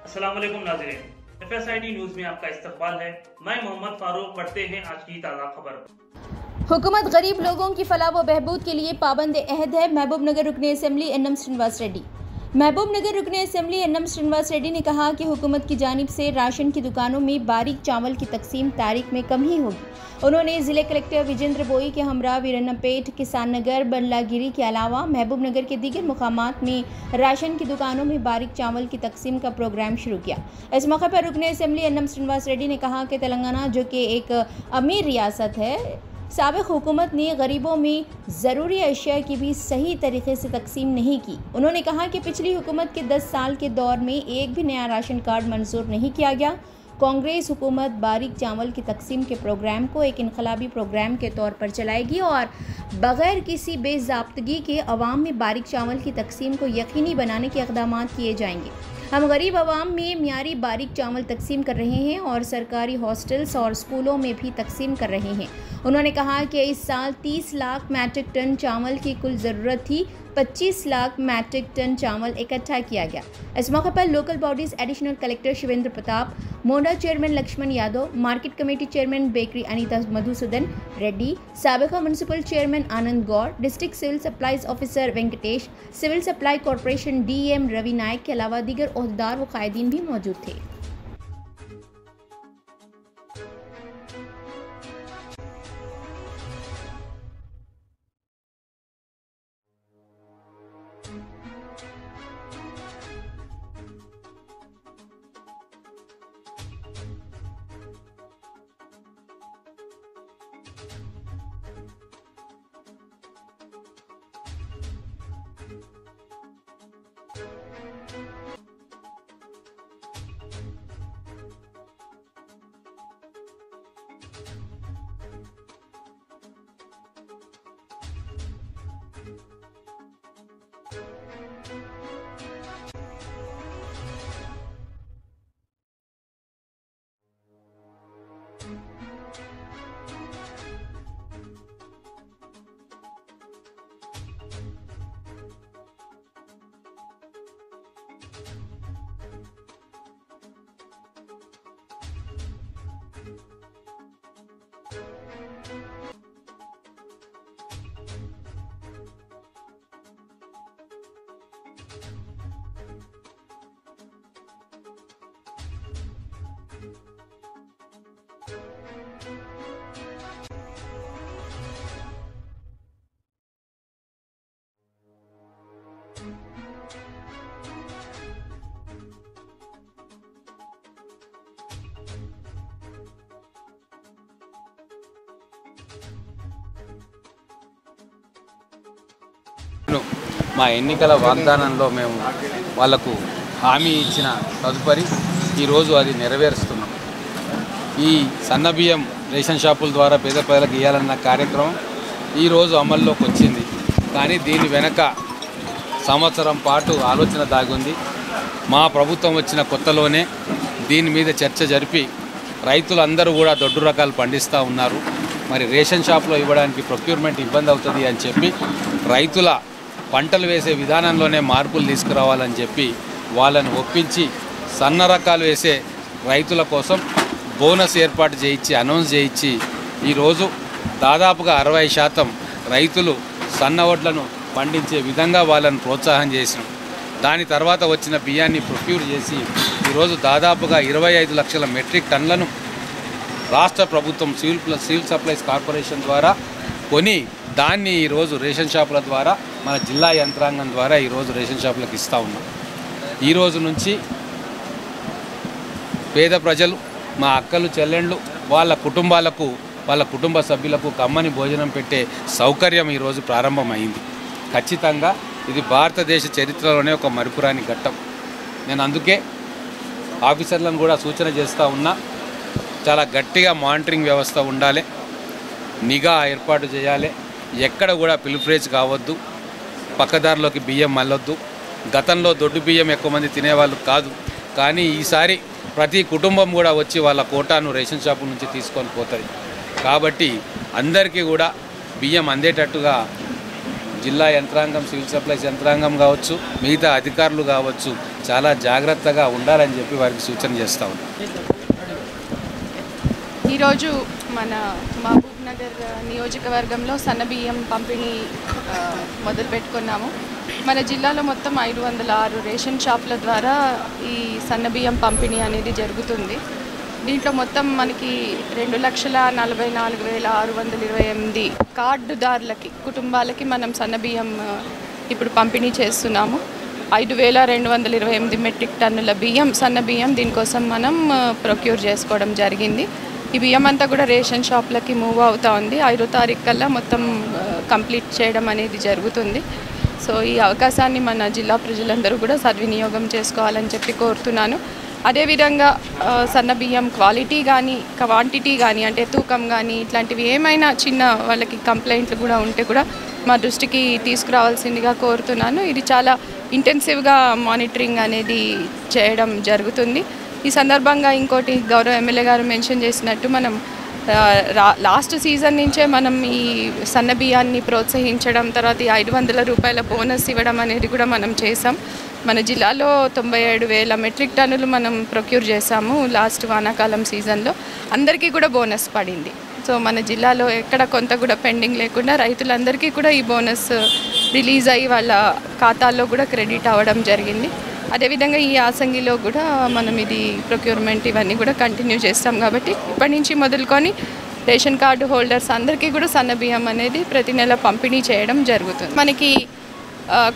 अस्सलाम वालेकुम नाज़रीन, FSID न्यूज में आपका इस्तकबाल है। मैं मोहम्मद फारूक। पढ़ते हैं आज की ताज़ा खबर। हुकूमत गरीब लोगों की फलाह व बहबूद के लिए पाबंद अहद है। महबूब नगर रुकने असेंबली एनएम श्रीनिवास रेड्डी। महबूब नगर रुकने असेंबली एनएम श्रीनिवास रेड्डी ने कहा कि हुकूमत की जानिब से राशन की दुकानों में बारीक चावल की तकसीम तारीख में कम ही होगी। उन्होंने जिले कलेक्टर विजेंद्र बोई के हमरा वीरन्नपेट, किसान नगर, बल्लागिरी के अलावा महबूब नगर के दीगर मुकामात में राशन की दुकानों में बारीक चावल की तकसीम का प्रोग्राम शुरू किया। इस मौके पर रुकने असेंबली एनएम श्रीनिवास रेड्डी ने कहा कि तेलंगाना जो कि एक अमीर रियासत है, साबिक़ हुकूमत ने गरीबों में ज़रूरी अशिया की भी सही तरीके से तकसीम नहीं की। उन्होंने कहा कि पिछली हुकूमत के 10 साल के दौर में एक भी नया राशन कार्ड मंजूर नहीं किया गया। कांग्रेस हुकूमत बारीक चावल की तकसीम के प्रोग्राम को एक इनकलाबी प्रोग्राम के तौर पर चलाएगी और बग़ैर किसी बेज़ाब्तगी के अवाम में बारीक चावल की तकसीम को यकीनी बनाने के इक़दाम किए जाएंगे। हम गरीब आवाम में मियारी बारीक चावल तकसीम कर रहे हैं और सरकारी हॉस्टल्स और स्कूलों में भी तकसीम कर रहे हैं। उन्होंने कहा कि इस साल 30 लाख मैट्रिक टन चावल की कुल ज़रूरत थी। 25 लाख मैट्रिक टन चावल इकट्ठा किया गया। इस मौके पर local bodies additional collector Shivendra Pratap, मोंडा chairman Lakshman Yadav, market committee chairman बेकरी अनीता मधुसूदन रेड्डी, साबिका municipal chairman Anand Gaur, district civil supplies officer Venkatesh, civil supply corporation DM Ravi Nayak के अलावा दीगर ओहदेदार व कायदीन भी मौजूद थे। మా ఎన్నికల వాగ్దానంలో మేము వాళ్లకు హామీ ఇచ్చిన తదుపరి ఈరోజు అది నెరవేరుస్తున్నాం. ఈ సన్నబియ్యం రేషన్ షాపుల ద్వారా పేద ప్రజలకు ఇవ్వాలన్న కార్యక్రమం ఈరోజు అమల్లోకి వచ్చింది. కానీ దీని వెనక సంవత్సరం పాటు ఆలోచన దాగుంది. మా ప్రభుత్వం వచ్చిన కొత్తలోనే దీని మీద చర్చ జరిపి రైతులందరూ కూడా దొడ్డు రకాలు పండిస్తూ ఉన్నారు. మరి రేషన్ షాప్లో ఇవ్వడానికి ప్రొక్యూర్మెంట్ ఇబ్బంది అవుతుంది అని చెప్పి రైతుల పంటలు వేసే విధానంలోనే మార్పులు తీసుకురావాలని చెప్పి వాళ్ళని ఒప్పించి సన్న రకాలు వేసే రైతుల కోసం బోనస్ ఏర్పాటు చేయించి అనౌన్స్ చేయించి ఈరోజు దాదాపుగా 60% రైతులు సన్న వడ్లను పండించే విధంగా వాళ్ళని ప్రోత్సాహం చేసినాం. దాని తర్వాత వచ్చిన బియ్యాన్ని ప్రొక్యూర్ చేసి ఈరోజు దాదాపుగా 25 లక్షల మెట్రిక్ టన్నులను రాష్ట్ర ప్రభుత్వం సివిల్ సప్లైస్ కార్పొరేషన్ ద్వారా కొని దాన్ని ఈరోజు రేషన్ షాపుల ద్వారా మన జిల్లా యంత్రాంగం ద్వారా ఈరోజు రేషన్ షాపులకు ఇస్తూ ఉన్నాం. ఈరోజు నుంచి పేద ప్రజలు, మా అక్కలు చెల్లెండ్లు, వాళ్ళ కుటుంబాలకు, వాళ్ళ కుటుంబ సభ్యులకు కమ్మని భోజనం పెట్టే సౌకర్యం ఈరోజు ప్రారంభమైంది. ఖచ్చితంగా ఇది భారతదేశ చరిత్రలోనే ఒక మరుపురాని ఘట్టం. నేను అందుకే ఆఫీసర్లను కూడా సూచన చేస్తూ ఉన్నా, చాలా గట్టిగా మానిటరింగ్ వ్యవస్థ ఉండాలి, నిఘా ఏర్పాటు చేయాలి. ఎక్కడ కూడా పిల్ఫ్రేజ్ కావద్దు, పక్కదారిలోకి బియ్యం మళ్ళొద్దు. గతంలో దొడ్డు బియ్యం ఎక్కువ మంది తినేవాళ్ళు కాదు, కానీ ఈసారి ప్రతి కుటుంబం కూడా వచ్చి వాళ్ళ కోటాను రేషన్ షాపు నుంచి తీసుకొని పోతుంది. కాబట్టి అందరికీ కూడా బియ్యం అందేటట్టుగా జిల్లా యంత్రాంగం, సివిల్ సప్లైస్ యంత్రాంగం కావచ్చు, మిగతా అధికారులు కావచ్చు చాలా జాగ్రత్తగా ఉండాలని చెప్పి వారికి సూచన చేస్తూ ఉన్నాం. ఈరోజు మన మహబూబ్ నగర్ నియోజకవర్గంలో సన్నబియ్యం పంపిణీ మొదలు పెట్టుకున్నాము. మన జిల్లాలో మొత్తం 506 రేషన్ షాపుల ద్వారా ఈ సన్నబియ్యం పంపిణీ అనేది జరుగుతుంది. దీంట్లో మొత్తం మనకి 2,44,628 కార్డుదారులకి కుటుంబాలకి మనం సన్నబియ్యం ఇప్పుడు పంపిణీ చేస్తున్నాము. 5,228 మెట్రిక్ టన్నుల బియ్యం సన్నబియ్యం దీనికోసం మనం ప్రొక్యూర్ చేసుకోవడం జరిగింది. ఈ బియ్యం అంతా కూడా రేషన్ షాప్లకి మూవ్ అవుతూ ఉంది. 5వ తారీఖు కల్లా మొత్తం కంప్లీట్ చేయడం అనేది జరుగుతుంది. సో ఈ అవకాశాన్ని మన జిల్లా ప్రజలందరూ కూడా సద్వినియోగం చేసుకోవాలని చెప్పి కోరుతున్నాను. అదేవిధంగా సన్నబియ్యం క్వాలిటీ కానీ క్వాంటిటీ కానీ అంటే తూకం కానీ ఇట్లాంటివి ఏమైనా చిన్న వాళ్ళకి కంప్లైంట్లు కూడా ఉంటే కూడా మా దృష్టికి తీసుకురావాల్సిందిగా కోరుతున్నాను. ఇది చాలా ఇంటెన్సివ్గా మానిటరింగ్ అనేది చేయడం జరుగుతుంది. ఈ సందర్భంగా ఇంకోటి గౌరవ ఎమ్మెల్యే గారు మెన్షన్ చేసినట్టు మనం లాస్ట్ సీజన్ నుంచే మనం ఈ సన్నబియ్యాన్ని ప్రోత్సహించడం, తర్వాత ఈ 500 రూపాయల బోనస్ ఇవ్వడం అనేది కూడా మనం చేసాం. మన జిల్లాలో 97,000 మెట్రిక్ టన్నులు మనం ప్రొక్యూర్ చేసాము లాస్ట్ వానాకాలం సీజన్లో. అందరికీ కూడా బోనస్ పడింది. సో మన జిల్లాలో ఎక్కడ కొంత కూడా పెండింగ్ లేకుండా రైతులందరికీ కూడా ఈ బోనస్ రిలీజ్ అయ్యి వాళ్ళ ఖాతాల్లో కూడా క్రెడిట్ అవ్వడం జరిగింది. అదేవిధంగా ఈ యాసంగిలో కూడా మనం ఇది ప్రొక్యూర్మెంట్ ఇవన్నీ కూడా కంటిన్యూ చేస్తాం. కాబట్టి ఇప్పటి నుంచి మొదలుకొని రేషన్ కార్డు హోల్డర్స్ అందరికీ కూడా సన్నబియ్యం అనేది ప్రతి నెల పంపిణీ చేయడం జరుగుతుంది. మనకి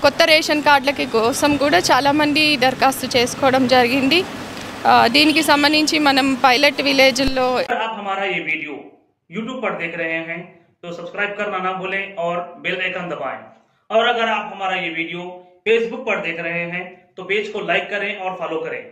కొత్త రేషన్ కార్డులకి కోసం కూడా చాలామంది దరఖాస్తు చేసుకోవడం జరిగింది. దీనికి సంబంధించి మనం పైలట్ విలేజ్లో आप हमारा ये वीडियो YouTube पर देख रहे हैं तो सब्सक्राइब करना ना भूलें और बेल आइकन दबाएं। और अगर आप हमारा ये वीडियो Facebook पर देख रहे हैं तो पेज को लाइक करें और फॉलो करें।